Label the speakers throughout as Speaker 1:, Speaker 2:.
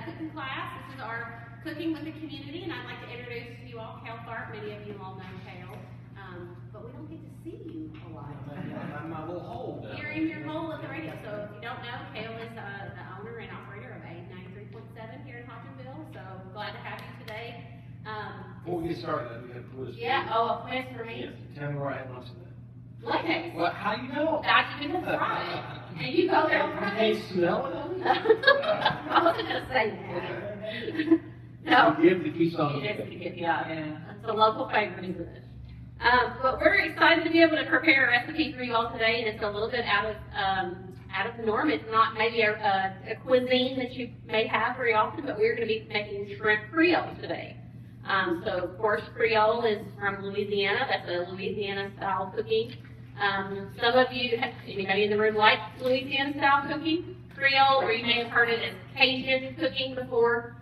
Speaker 1: cooking class. This is our Cooking with the Community, and I'd like to introduce to you all Kale Tharp. Many of you all know Kale, but we don't get to see you a lot.
Speaker 2: I'm my little hole down
Speaker 1: You're in your hole at the radio, so if you don't know, Kale is the owner and operator of A93.7 here in Hodgenville, so glad to have you today.
Speaker 2: Before we get started, we have a quiz.
Speaker 1: Yeah, oh, a quiz for me?
Speaker 2: Yes, tell me where I had lunch today.
Speaker 1: Lunch.
Speaker 2: Well, how you know?
Speaker 1: Got you because Friday, and you go there on
Speaker 2: You
Speaker 1: Friday.
Speaker 2: can't smell it?
Speaker 1: I wasn't gonna say that. No.
Speaker 2: You give the Keystone.
Speaker 1: It is to get, yeah. It's a local favorite, isn't it? But we're excited to be able to prepare a recipe for you all today, and it's a little bit out of the norm. It's not maybe a cuisine that you may have very often, but we're going to be making shrimp Creole today. So of course, Creole is from Louisiana. That's a Louisiana style cooking. Some of you, anybody in the room like Louisiana style cooking? Creole, or you may have heard it as Cajun cooking before.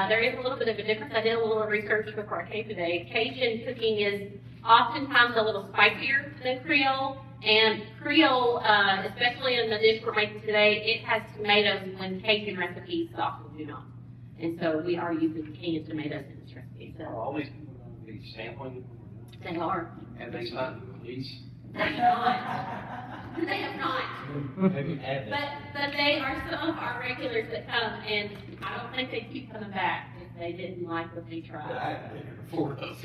Speaker 1: There is a little bit of a difference. I did a little research before I came today. Cajun cooking is oftentimes a little spicier than Creole, and Creole, especially in the dish we're making today, it has tomatoes when Cajun recipes often do not. And so we are using canned tomatoes in this recipe.
Speaker 2: Are
Speaker 1: So
Speaker 2: all these people going to be sampling?
Speaker 1: they are.
Speaker 2: And they signed the release?
Speaker 1: They have not. They have not.
Speaker 2: Maybe add that.
Speaker 1: But they are some of our regulars that come, and I don't think they keep coming back if they didn't like what they tried.
Speaker 2: I haven't been here before those.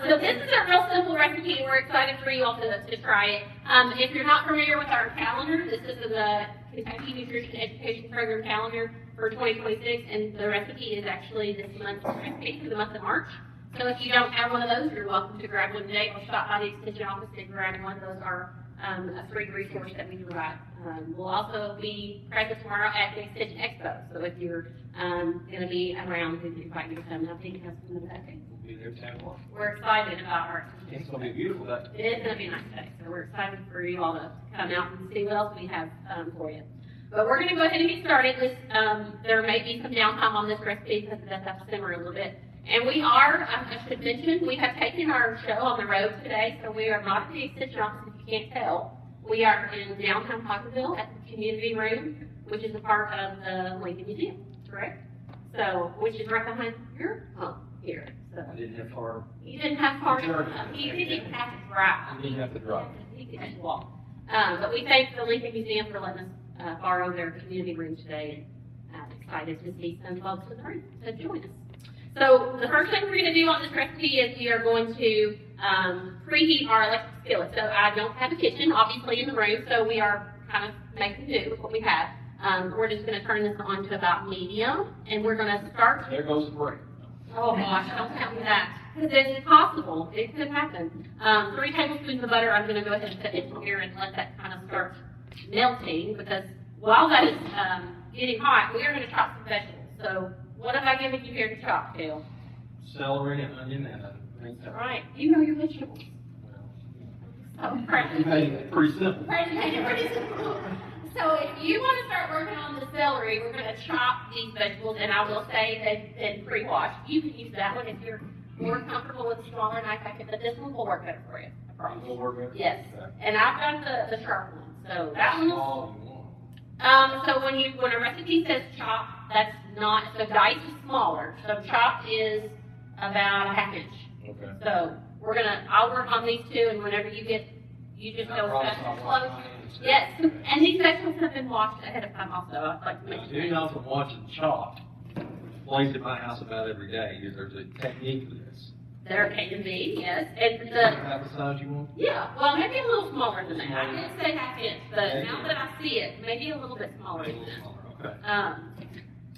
Speaker 1: So this is a real simple recipe, and we're excited for you all to try it. If you're not familiar with our calendar, this is the Kentucky Nutrition Education Program calendar for 2026, and the recipe is actually this month's recipe for the month of March. So if you don't have one of those, you're welcome to grab one today, or stop by the extension office and grab one. Those are a free resource that we provide. We'll also be present tomorrow at the Extension Expo. So if you're going to be around, we can invite you to come. I think that's some of that day.
Speaker 2: We'll be there 10 o'clock.
Speaker 1: We're excited about our
Speaker 2: It's going to be a beautiful day.
Speaker 1: It is going to be a nice day. So we're excited for you all to come out and see what else we have for you. But we're going to go ahead and get started. There may be some downtime on this recipe because that's have to simmer a little bit. And we are, I should mention, we have taken our show on the road today, so we are not at the extension office, if you can't tell. We are in downtown Hodgenville at the community room, which is a part of the Lincoln Museum, correct? So, which is right behind your home here. So
Speaker 2: I didn't have far.
Speaker 1: you didn't have far to come. You didn't even have to drive.
Speaker 2: I didn't have to drive.
Speaker 1: You could just walk. But we thank the Lincoln Museum for letting us borrow their community room today. And I'm excited to see some folks in the room to join us. So the first thing we're going to do on this recipe is we are going to preheat our electric skillet. So I don't have a kitchen, obviously, in the room, so we are kind of making do with what we have. We're just going to turn this on to about medium, and we're going to start.
Speaker 2: There goes the break.
Speaker 1: Oh gosh, don't tell me that. Because it's possible. It could happen. 3 tablespoons of butter, I'm going to go ahead and put in here and let that kind of start melting, because while that is getting hot, we are going to chop some vegetables. So what have I given you here to chop, Kale?
Speaker 2: Celery and onion and a green
Speaker 1: All
Speaker 2: pepper.
Speaker 1: right. You know your vegetables. Oh,
Speaker 2: You
Speaker 1: practice.
Speaker 2: made it pretty simple.
Speaker 1: Pretty simple. So if you want to start working on the celery, we're going to chop these vegetables, and I will say they've been pre-washed. You can use that one if you're more comfortable with a smaller knife. But this one will work better for you. I promise.
Speaker 2: Will work better?
Speaker 1: Yes.
Speaker 2: Okay.
Speaker 1: And I've got the sharp one. So that one will.
Speaker 2: All you want.
Speaker 1: So when a recipe says chop, that's not, so dice is smaller. So chopped is about a ½ inch.
Speaker 2: Okay.
Speaker 1: So I'll work on these two, and whenever you just
Speaker 2: I
Speaker 1: go
Speaker 2: promise
Speaker 1: fast
Speaker 2: I'll
Speaker 1: and
Speaker 2: wash
Speaker 1: close.
Speaker 2: my hands.
Speaker 1: Yes, and these vegetables have been washed ahead of time also. I'd like to make
Speaker 2: Now,
Speaker 1: sure.
Speaker 2: you know from watching Chopped, plays at my house about every day, there's a technique for this.
Speaker 1: There can be, yes. And
Speaker 2: Have the size you want?
Speaker 1: yeah, well, maybe a little smaller than that. I
Speaker 2: Smaller.
Speaker 1: did say ½ inch, but
Speaker 2: Okay.
Speaker 1: now that I see it, maybe a little bit smaller
Speaker 2: A
Speaker 1: than
Speaker 2: little
Speaker 1: that.
Speaker 2: smaller, okay.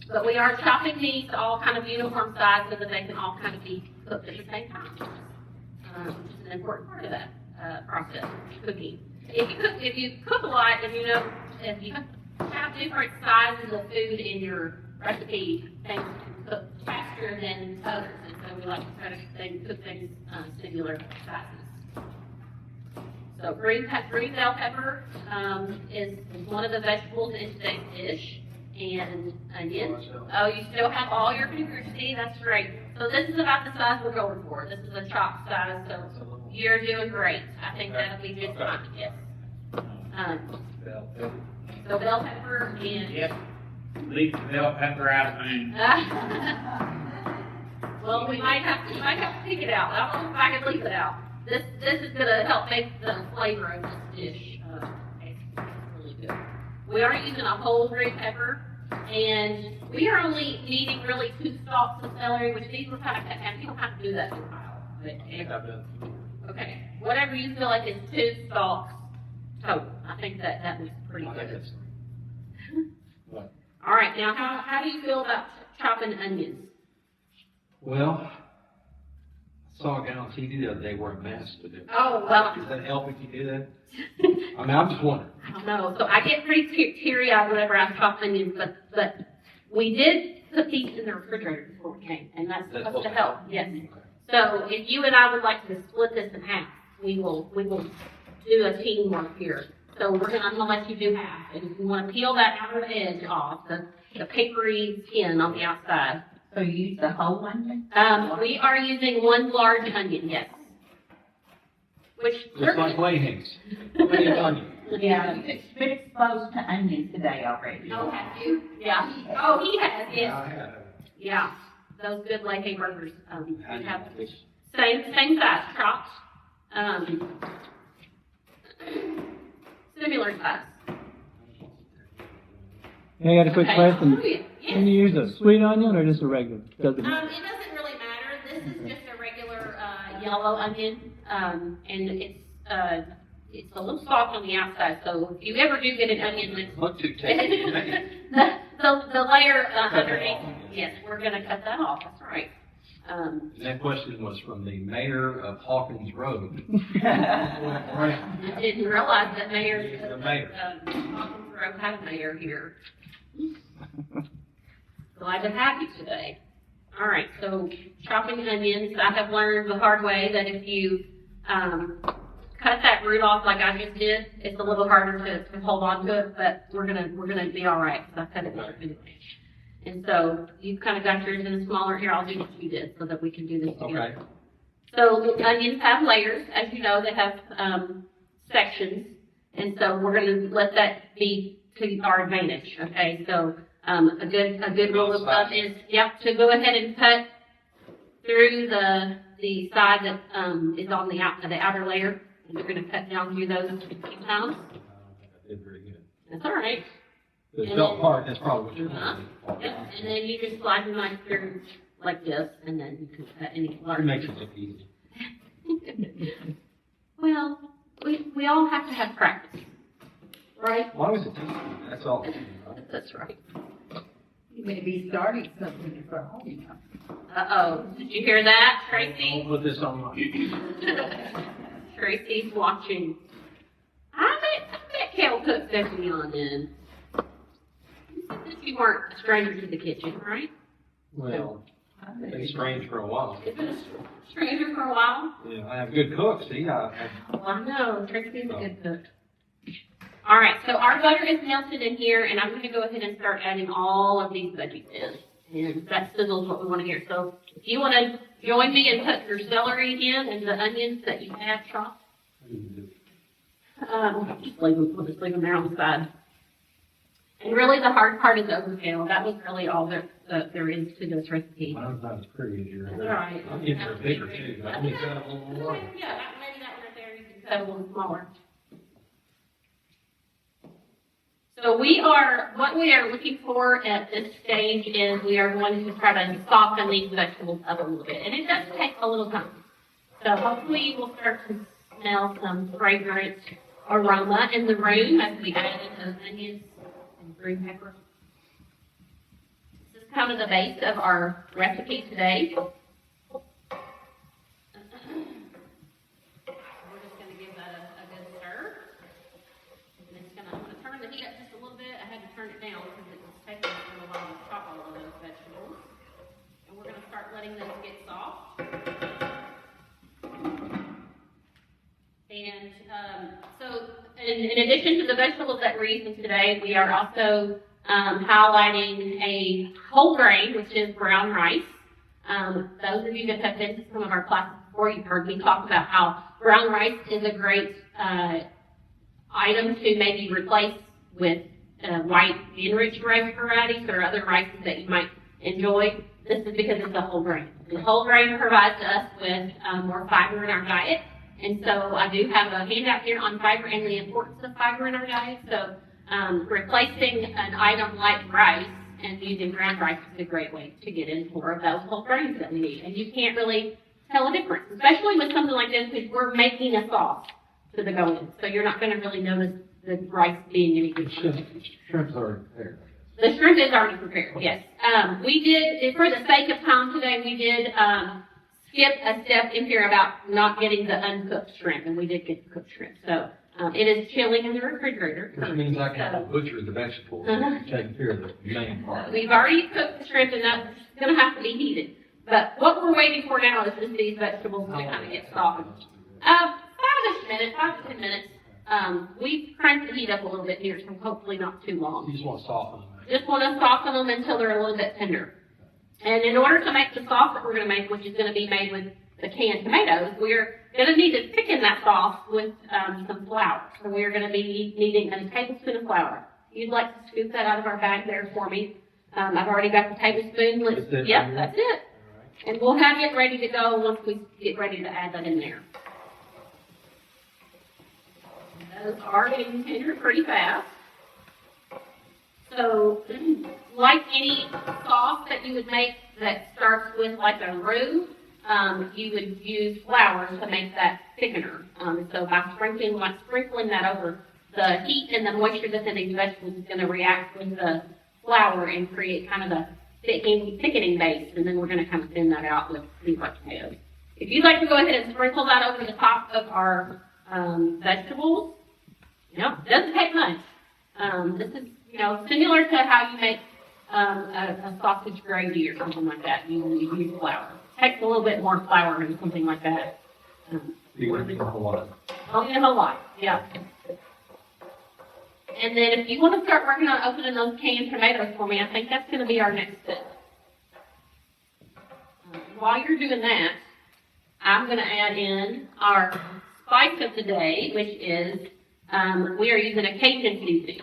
Speaker 1: But we are chopping these all kind of uniform size so that they can all kind of be cooked at the same time, which is an important part of that process, cooking. If you cook a lot, and you know, if you have different sizes of food in your recipe, things can cook faster than others, and so we like to try to cook things similar sizes. So green bell pepper is one of the vegetables in today's dish. And onion. Oh, you still have all your fingers. See, that's great. So this is about the size we're going for. This is a chopped size, so you're doing great. I think that'll be just fine. Yes.
Speaker 2: Bell pepper.
Speaker 1: So bell pepper and
Speaker 2: Yep.
Speaker 3: Leave the bell pepper out of me.
Speaker 1: Well, we might have to take it out. I don't know if I can leave it out. This is gonna help make the flavor of this dish, taste really good. We are using a whole green pepper, and we are only needing really 2 stalks of celery, which these were kind of cut down. You don't have to do that in a pile. But, okay, whatever you feel like is 2 stalks total. I think that was pretty good. All right, now how do you feel about chopping onions?
Speaker 2: Well, I saw a guy on TV the other day wearing masks to do it.
Speaker 1: Oh, well.
Speaker 2: Does that help if you do that? I mean, I'm just wondering.
Speaker 1: I don't know. So I get pretty teary-eyed whenever I chop onions, but we did put these in the refrigerator before we came, and that's supposed to help. Yes. So if you and I would like to split this in half, we will do a teamwork here. So I'm gonna let you do half, and you want to peel that outer edge off, the papery skin on the outside.
Speaker 4: So you use the whole onion?
Speaker 1: We are using 1 large onion, yes. Which
Speaker 2: Just like Wayhings. How many onions?
Speaker 1: yeah.
Speaker 4: It's been exposed to onions today already.
Speaker 1: Oh, have you? Yeah. Oh, he has, yes.
Speaker 2: I have.
Speaker 1: Yeah. Those good Leahy burgers,
Speaker 2: How do you
Speaker 1: have
Speaker 2: think?
Speaker 1: same size, chopped. Similar size.
Speaker 5: Hey, I got a quick
Speaker 1: Okay.
Speaker 5: question.
Speaker 1: Oh, yeah. Yes.
Speaker 5: Can you use a sweet onion or just a regular? Doesn't
Speaker 1: It doesn't really matter. This is just a regular yellow onion, and it's a little soft on the outside. So if you ever do get an onion that's
Speaker 2: Look too tasty.
Speaker 1: the layer underneath, yes, we're gonna cut that off. That's right.
Speaker 2: And that question was from the mayor of Hawkins Road.
Speaker 1: I didn't realize that mayor,
Speaker 2: The mayor.
Speaker 1: Hawkins Grove had a mayor here. Glad to have you today. All right, so chopping onions, I have learned the hard way that if you cut that root off like I just did, it's a little harder to hold on to it, but we're gonna be all right, because I cut it off anyway. And so you've kind of got yours in a smaller, here, I'll do what you did so that we can do this together.
Speaker 2: Okay.
Speaker 1: So onions have layers, as you know, they have sections, and so we're going to let that be to our advantage. Okay, so a good rule of thumb is, to go ahead and cut through the side that is on the outer layer, and we're going to cut down through those a few times.
Speaker 2: I did very good.
Speaker 1: That's all right.
Speaker 2: The felt part, that's probably what you're
Speaker 1: Uh-huh.
Speaker 2: doing.
Speaker 1: Yep. And then you just slide the knife through like this, and then you can cut any
Speaker 2: It
Speaker 1: large.
Speaker 2: makes it look easy.
Speaker 1: Well, we all have to have practice, right?
Speaker 2: As long as it's easy, that's all.
Speaker 1: That's right.
Speaker 4: You may be starting something for home.
Speaker 1: Uh-oh, did you hear that, Tracy?
Speaker 2: Don't put this on my.
Speaker 1: Tracy's watching. I bet Kel cooked Stephanie on in. You said that you weren't a stranger to the kitchen, right?
Speaker 2: Well, been strange for a while.
Speaker 1: You've been a stranger for a while?
Speaker 2: Yeah, I have good cooks, see, I
Speaker 1: Well, I know, Tracy's a good cook. All right, so our butter is melted in here, and I'm going to go ahead and start adding all of these veggies in. And that sizzles what we want to hear. So if you want to join me and put your celery in and the onions that you have chopped, we'll just leave them there on the side. And really the hard part is overkill. That was really all there is to this recipe.
Speaker 2: Mine's not as pretty as yours.
Speaker 1: That's all right.
Speaker 2: I'm getting her bigger too, but I'm gonna cut it a little more.
Speaker 1: Yeah, maybe that one right there, you can cut a little smaller. So what we are looking for at this stage is we are going to try to soften these vegetables up a little bit. And it does take a little time. So hopefully you will start to smell some fragrant aroma in the room as we add in those onions and green pepper. This is kind of the base of our recipe today. We're just going to give that a good stir. And I'm going to turn the heat up just a little bit. I had to turn it down because it was taking a little while to chop all of those vegetables. And we're going to start letting those get soft. And so in addition to the vegetables that we're using today, we are also highlighting a whole grain, which is brown rice. Those of you that have been to some of our classes before, you've heard me talk about how brown rice is a great item to maybe replace with white the enriched rice varieties or other rices that you might enjoy. This is because it's a whole grain. The whole grain provides us with more fiber in our diet. And so I do have a handout here on fiber and the importance of fiber in our diet. So replacing an item like rice and using ground rice is a great way to get in more of those whole grains that we need. And you can't really tell a difference, especially with something like this, because we're making a sauce to the go-in. So you're not going to really notice the rice being any different.
Speaker 2: Shrimp's already prepared.
Speaker 1: The shrimp is already prepared, yes. We did, for the sake of time today, we did skip a step in here about not getting the uncooked shrimp, and we did get the cooked shrimp. So it is chilling in the refrigerator.
Speaker 2: Which means I can butcher the vegetables and take care of the main part.
Speaker 1: We've already cooked the shrimp, and that's going to have to be heated. But what we're waiting for now is just these vegetables to kind of get softened. 5 to 10 minutes. We've cranked the heat up a little bit here, so hopefully not too long.
Speaker 2: You just want to soften them.
Speaker 1: Just want to soften them until they're a little bit tender. And in order to make the sauce that we're going to make, which is going to be made with the canned tomatoes, we're going to need to thicken that sauce with some flour. So we're going to be needing a tablespoon of flour. If you'd like to scoop that out of our bag there for me. I've already got the tablespoon.
Speaker 2: Is that
Speaker 1: Yep,
Speaker 2: right?
Speaker 1: that's it. And we'll have it ready to go once we get ready to add that in there. Those are getting tender pretty fast. So, like any sauce that you would make that starts with like a roux, you would use flour to make that thickener. So by sprinkling that over, the heat and the moisture that's in these vegetables is going to react with the flour and create kind of a thickening base, and then we're going to kind of thin that out with these like tomatoes. If you'd like to go ahead and sprinkle that over the top of our vegetables, it doesn't take much. This is, similar to how you make a sausage gravy or something like that. You use flour. It takes a little bit more flour and something like that.
Speaker 2: You want to be a whole lot.
Speaker 1: Only a whole lot, yeah. And then if you want to start working on opening those canned tomatoes for me, I think that's going to be our next step. While you're doing that, I'm going to add in our spice of the day, which is we are using a Cajun seasoning.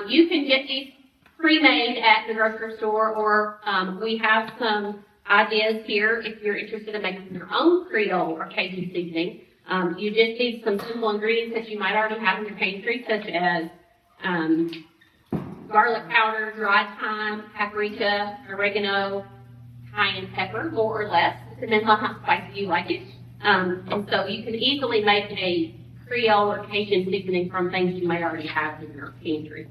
Speaker 1: You can get these pre-made at the grocery store, or we have some ideas here if you're interested in making your own Creole or Cajun seasoning. You just need some simple ingredients that you might already have in your pantry, such as garlic powder, dried thyme, paprika, oregano, cayenne pepper, more or less. It depends on how spicy you like it. And so you can easily make a Creole or Cajun seasoning from things you may already have in your pantry.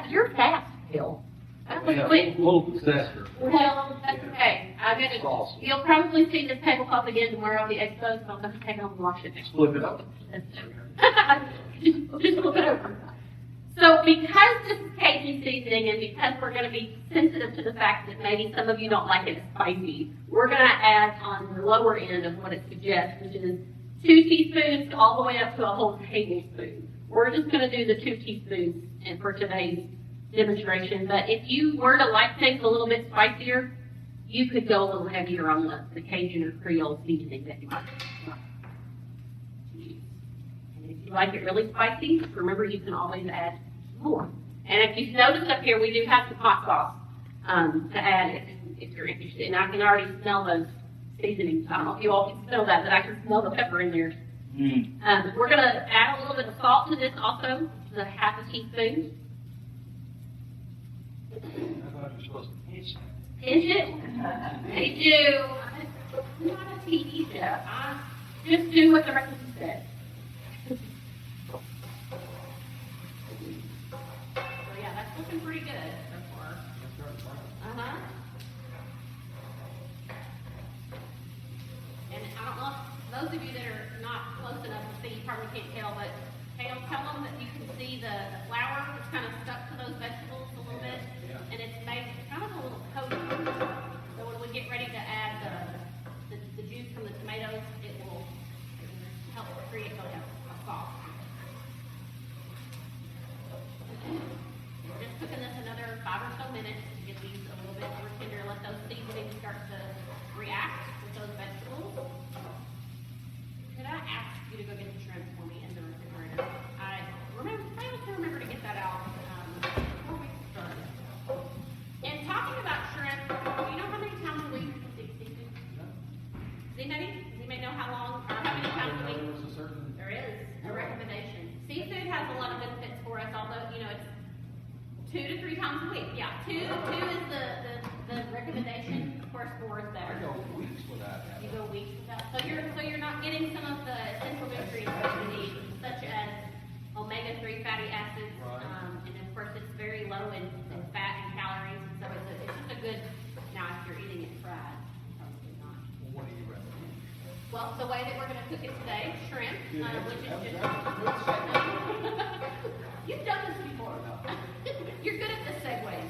Speaker 1: You're fast, Bill. That was quick.
Speaker 2: A little possessor.
Speaker 1: Well, that's okay.
Speaker 2: Sauce.
Speaker 1: You'll probably see this tablecloth again tomorrow at the expo, so I'm going to take it home and wash it.
Speaker 2: Flip it up.
Speaker 1: Just flip it over. So because this is Cajun seasoning and because we're going to be sensitive to the fact that maybe some of you don't like it spicy, we're going to add on the lower end of what it suggests, which is 2 teaspoons all the way up to a whole tablespoon. We're just going to do the 2 teaspoons for today's demonstration. But if you were to like things a little bit spicier, you could go a little heavier on the Cajun or Creole seasoning that you might use. And if you like it really spicy, remember you can always add more. And if you notice up here, we do have some hot sauce to add if you're interested. And I can already smell those seasonings. I don't know if you all can smell that, but I can smell the pepper in there. We're going to add a little bit of salt to this also, which is a half a teaspoon.
Speaker 2: I thought you were supposed to pinch it.
Speaker 1: Pinch it? They do. I'm not a TV chef. I just do what the recipe says. So yeah, that's looking pretty good so far. Uh-huh. And I don't know if those of you that are not close enough to see, you probably can't tell, but tell them that you can see the flour that's kind of stuck to those vegetables a little bit. And it's made kind of a little coating. So when we get ready to add the juice from the tomatoes, it will help create a sauce. We're just cooking this another 5 or so minutes to get these a little bit more tender. Let those seasonings start to react with those vegetables. Could I ask you to go get the shrimp for me in the refrigerator? I failed to remember to get that out 2 to 3 times a week, yeah. Two is the recommendation, of course, 4 is better.
Speaker 2: I go weeks without
Speaker 1: You
Speaker 2: having.
Speaker 1: go weeks without, so you're not getting some of the essential nutrients that you need, such as omega-3 fatty acids,
Speaker 2: Right.
Speaker 1: and of course, it's very low in fat and calories, so it's just a good, now if you're eating it fried, probably not.
Speaker 2: What do you recommend?
Speaker 1: Well, the way that we're gonna cook it today, shrimp, which is just. You've done this before. You're good at the segues.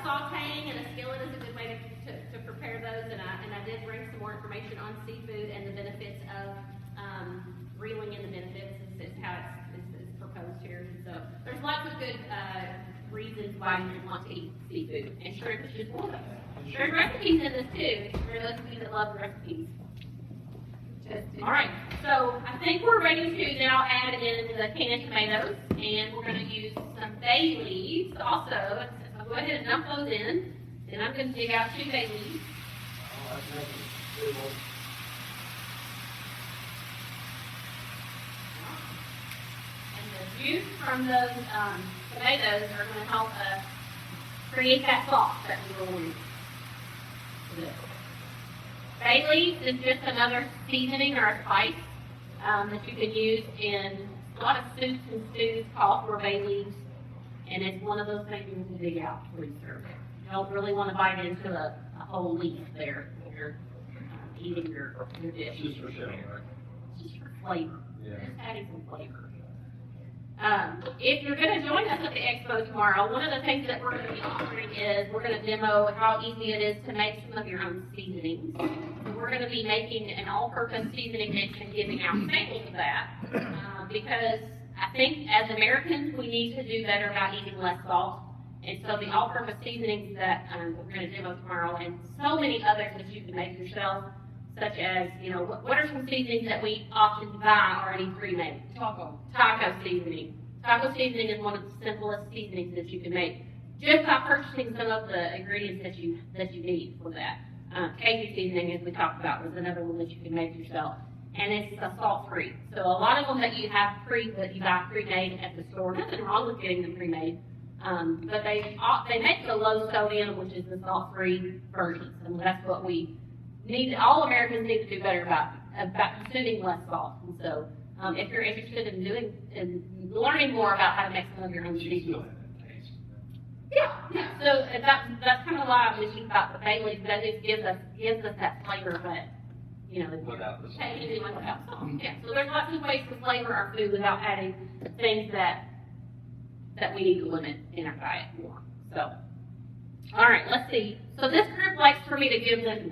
Speaker 1: Sauteing in a skillet is a good way to prepare those, and I did bring some more information on seafood and the benefits of, reeling in the benefits, is how it's proposed here. So, there's lots of good, reasons why you want to eat seafood, and shrimp is just one of them. There's recipes in this too, for those of you that love recipes. All right, so I think we're ready to now add in the canned tomatoes, and we're going to use some bay leaves also. So go ahead and dump those in, and I'm going to dig out 2 bay leaves.
Speaker 2: Oh, that's good.
Speaker 1: And the juice from those tomatoes are going to help us create that sauce that we will use for this. Bay leaves is just another seasoning or a spice that you can use in a lot of soups and stews call for bay leaves, and it's one of those things you need to dig out before you serve it. You don't really want to bite into a whole leaf there when you're eating your dish.
Speaker 2: Just for show, right?
Speaker 1: Just for flavor.
Speaker 2: Yeah.
Speaker 1: Just adding some flavor. If you're going to join us at the expo tomorrow, one of the things that we're going to be offering is we're going to demo how easy it is to make some of your own seasonings. So we're going to be making an all-purpose seasoning mix and giving out samples of that because I think as Americans we need to do better about eating less salt. And so the all-purpose seasonings that we're going to demo tomorrow, and so many others that you can make yourself, such as, what are some seasonings that we often buy already pre-made?
Speaker 4: Taco.
Speaker 1: Taco seasoning. Taco seasoning is one of the simplest seasonings that you can make, just by purchasing some of the ingredients that you need for that. Cajun seasoning, as we talked about, was another one that you can make yourself, and it's salt-free. So a lot of them that you buy pre-made at the store, nothing wrong with getting them pre-made, but they make the low sodium, which is the salt-free versions, and that's what we need. All Americans need to do better about consuming less salt. And so, if you're interested in learning more about how to make some of your own
Speaker 2: You
Speaker 1: seasonings,
Speaker 2: still have that taste.
Speaker 1: yeah. So that's kind of why I'm thinking about the bay leaf. That it gives us that flavor, but
Speaker 2: Without the salt.
Speaker 1: tasting without salt. Yeah. So there's lots of ways to flavor our food without adding things that we need to limit in our diet more. So, all right, let's see. So this group likes for me to give them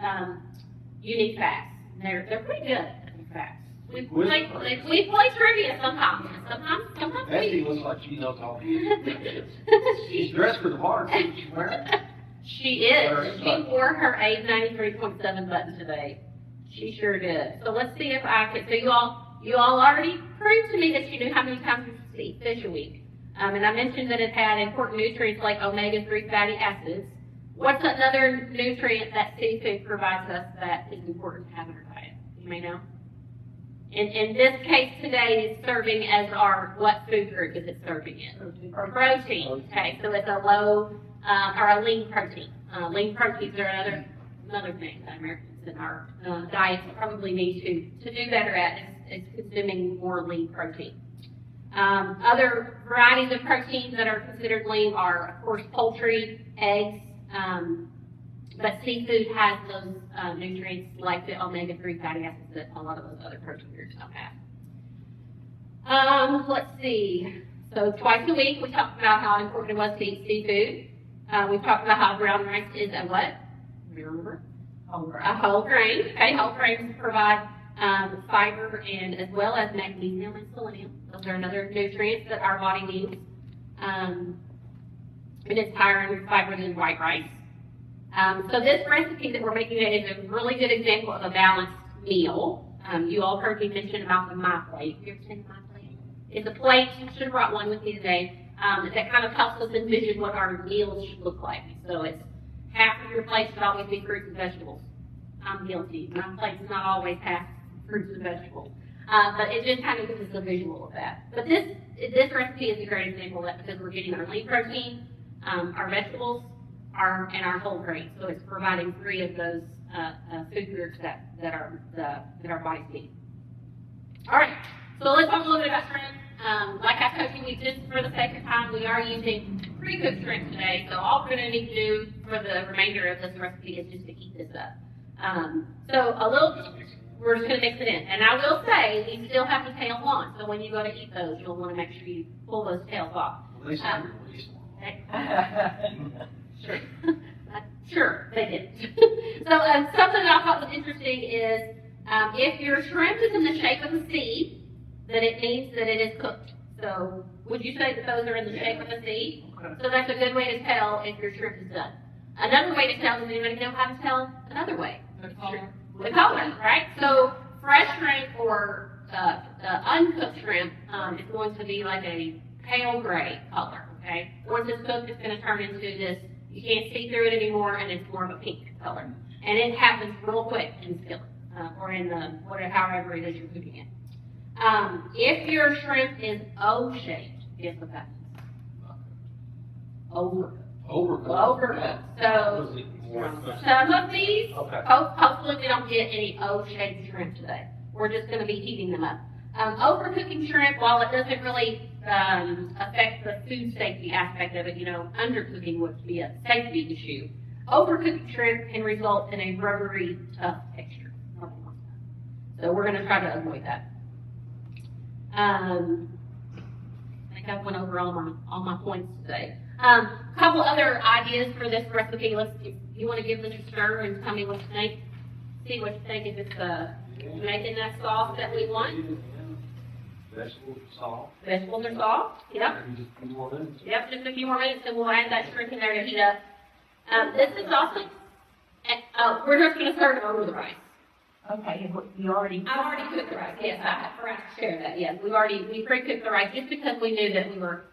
Speaker 1: unique facts. They're pretty good at the facts. We play trivia sometimes. Sometimes
Speaker 2: Betty
Speaker 1: we.
Speaker 2: looks like she knows all the She's dressed for the bar, too. She's wearing.
Speaker 1: She is. She wore her 893.7 button today. She sure did. So let's see if I can. So you all already proved to me that you knew how many times you eat fish a week. And I mentioned that it had important nutrients like omega-3 fatty acids. What's another nutrient that seafood provides us that is important to have in our diet? You may know. In this case today, it's serving as what food group is it serving in? Protein. Okay, so it's a low or a lean protein. Lean proteins are another thing that Americans in our diets probably need to do better at is consuming more lean protein. Other varieties of proteins that are considered lean are, of course, poultry, eggs, but seafood has those nutrients like the omega-3 fatty acids that a lot of those other protein groups don't have. Let's see. So twice a week we talked about how important it was to eat seafood. We talked about how brown rice is a what? Remember? A whole grain. Okay, whole grains provide fiber and as well as magnesium and selenium. Those are another nutrients that our body needs. It is higher in fiber than white rice. So this recipe that we're making today is a really good example of a balanced meal. You all heard me mention about the My Plate. You ever seen My Plate? It's a plate, you should have brought one with you today, that kind of helps us envision what our meals should look like. So it's half of your plate should always be fruits and vegetables. I'm guilty. My plate does not always have fruits and vegetables. But it just kind of gives us a visual of that. But this recipe is a great example of that because we're getting our lean protein, our vegetables, and our whole grains. So it's providing 3 of those food groups that our bodies need. All right, so let's talk a little bit about shrimp. Like I told you, we just for the sake of time, we are using pre-cooked shrimp today. So all we're going to need to do for the remainder of this recipe is just to heat this up. We're just going to mix it in. And I will say, we still have the tails on. So when you go to eat those, you'll want to make sure you pull those tails off.
Speaker 2: At least I'm released one.
Speaker 1: Sure. Sure, they did. So something that I thought was interesting is if your shrimp is in the shape of a C, then it means that it is cooked. So would you say that those are in the shape of a C? So that's a good way to tell if your shrimp is done. Another way to tell, does anybody know how to tell another way? The color, right? So fresh shrimp or uncooked shrimp is going to be like a pale gray color, okay? Once it's cooked, it's going to turn into this, you can't see through it anymore, and it's more of a pink color. And it happens real quick in the skillet, or in the, whatever, however it is you're cooking it. If your shrimp is O-shaped, guess what that means? Overcooked. Overcooked. So some of these, hopefully we don't get any O-shaped shrimp today. We're just going to be heating them up. Overcooking shrimp, while it doesn't really affect the food safety aspect of it, undercooking would be a safety issue. Overcooking shrimp can result in a rubbery, tough texture. So we're going to try to avoid that. I think I went over all my points today. A couple other ideas for this recipe. You want to give this a stir and tell me what you think? See what you think if it's making that sauce that we want.
Speaker 2: Vegetables are soft.
Speaker 1: Vegetables are soft. Yep.
Speaker 2: Just a few more minutes.
Speaker 1: Yep, just a few more minutes and we'll add that shrimp in there to heat up. This is also, we're just going to serve it over the rice.
Speaker 4: Okay, you already.
Speaker 1: I've already cooked the rice. Yes, I forgot to share that. Yes, we pre-cooked the rice just because we knew that we were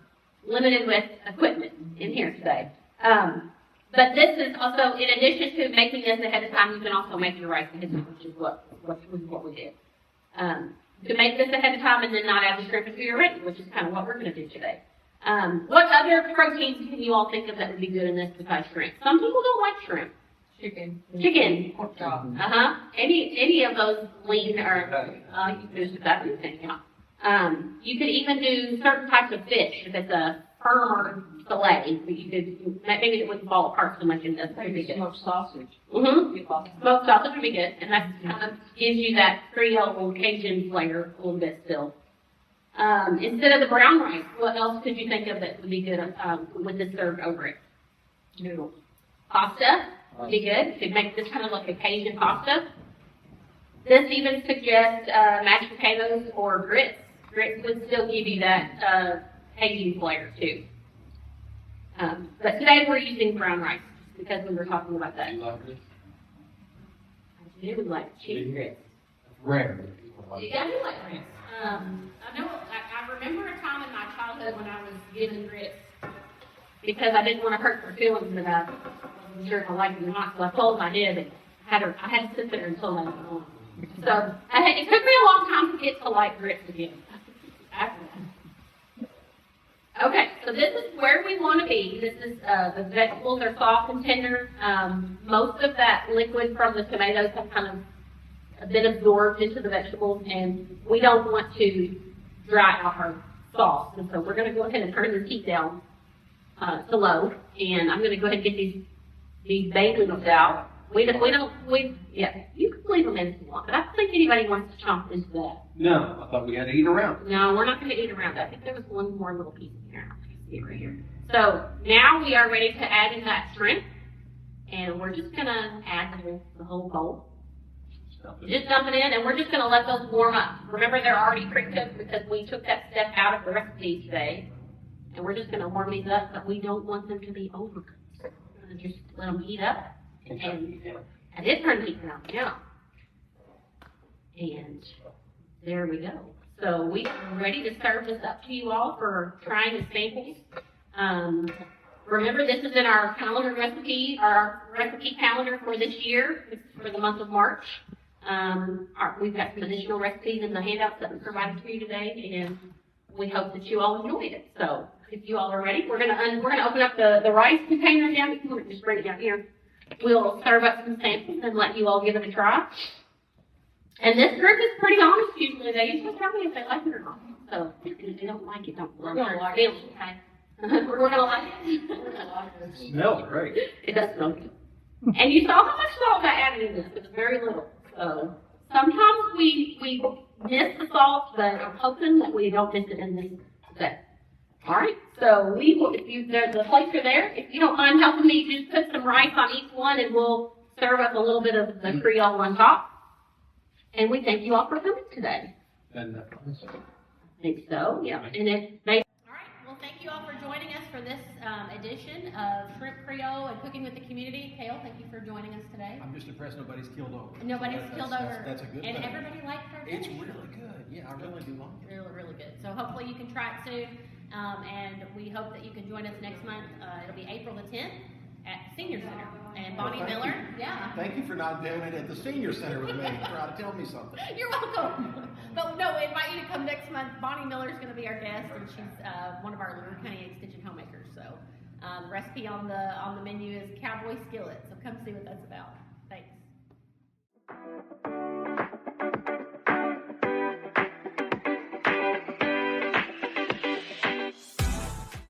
Speaker 1: limited with equipment in here today. But this is also, in addition to making this ahead of time, you can also make your rice ahead of time, which is what we did. To make this ahead of time and then not add the shrimp until you're ready, which is kind of what we're going to do today. What other proteins can you all think of that would be good in this besides shrimp? Some people don't like shrimp.
Speaker 4: Chicken.
Speaker 1: Pork chop. Any of those lean or you can do just about anything. Yeah. You could even do certain types of fish if it's a firmer fillet. But you could maybe it wouldn't fall apart so much in this.
Speaker 4: Maybe smoked sausage.
Speaker 1: Smoked sausage would be good, and that kind of gives you that Creole Cajun flavor a little bit still. Instead of the brown rice, what else could you think of that would be good with this served over it?
Speaker 4: Noodles.
Speaker 1: Pasta would be good. You could make this kind of like a Cajun pasta. This even suggests mashed potatoes or grits. Grits would still give you that Cajun flavor too. But today we're using brown rice because we were talking about that.
Speaker 2: You like this?
Speaker 1: I do like cheese grits.
Speaker 2: Rare.
Speaker 1: Yeah, I do like grits. I remember a time in my childhood when I was given grits because I didn't want to hurt their feelings, but I wasn't sure if I liked them or not, so I told them I did, and I had to sit there until I was on. So it took me a long time to get to like grits again. After that. Okay, so this is where we want to be. This is the vegetables are soft and tender. Most of that liquid from the tomatoes have kind of been absorbed into the vegetables, and we don't want to dry out our sauce. And so we're going to go ahead and turn this heat down to low, and I'm going to go ahead and get these bay leaves out. Yeah, you can leave them in if you want, but I don't think anybody wants to chomp into that.
Speaker 2: No, I thought we had to eat around.
Speaker 1: No, we're not going to eat around that. I think there was one more little piece in here. I can see it right here. So now we are ready to add in that shrimp, and we're just going to add the whole bowl. Just dump it in, and we're just going to let those warm up. Remember, they're already pre-cooked because we took that step out of the recipe today, and we're just going to warm these up, but we don't want them to be overcooked. We're going to just let them heat up. And I did turn the heat down, yeah. And there we go. So we are ready to serve this up to you all for trying the samples. Remember, this is in our calendar recipe, our recipe calendar for this year, for the month of March. We've got some additional recipes in the handouts that we provided to you today, and we hope that you all enjoyed it. So if you all are ready, we're gonna open up the rice container down. If you want to just bring it down here, we'll serve up some samples and let you all give it a try. And this group is pretty honest usually. They usually tell me if they like it or not. So if they don't like it, don't worry.
Speaker 4: We're gonna like
Speaker 1: it. Okay. We're gonna like it.
Speaker 2: Smells great.
Speaker 1: It does smell good. And you saw how much salt I added in this. It's very little. So sometimes we miss the salt, but I'm hoping that we don't miss it in this today. All right. So we will. If you the plates are there. If you don't mind helping me, just put some rice on each one, and we'll serve up a little bit of the Creole on top. And we thank you all for coming today.
Speaker 2: And
Speaker 1: I think so. Yeah. And if maybe. All right. Well, thank you all for joining us for this edition of Shrimp Creole and Cooking with the Community. Kale, thank you for joining us today.
Speaker 6: I'm just impressed nobody's killed over.
Speaker 1: Nobody's killed over.
Speaker 6: That's a good
Speaker 1: and
Speaker 6: thing.
Speaker 1: everybody liked our
Speaker 6: It's
Speaker 1: food.
Speaker 6: really good. Yeah, I really do like it.
Speaker 1: Really, really good. So hopefully you can try it soon. And we hope that you can join us next month. It'll be April the 10th at Senior Center. And Bonnie
Speaker 6: Well, thank
Speaker 1: Miller.
Speaker 6: you.
Speaker 1: Yeah.
Speaker 6: Thank you for not doing it at the senior center with me. Try to tell me something.
Speaker 1: You're welcome. But no, we invite you to come next month. Bonnie Miller's going to be our guest, and she's one of our Lurie County Extension homemakers. So the recipe on the menu is cowboy skillet. So come see what that's about.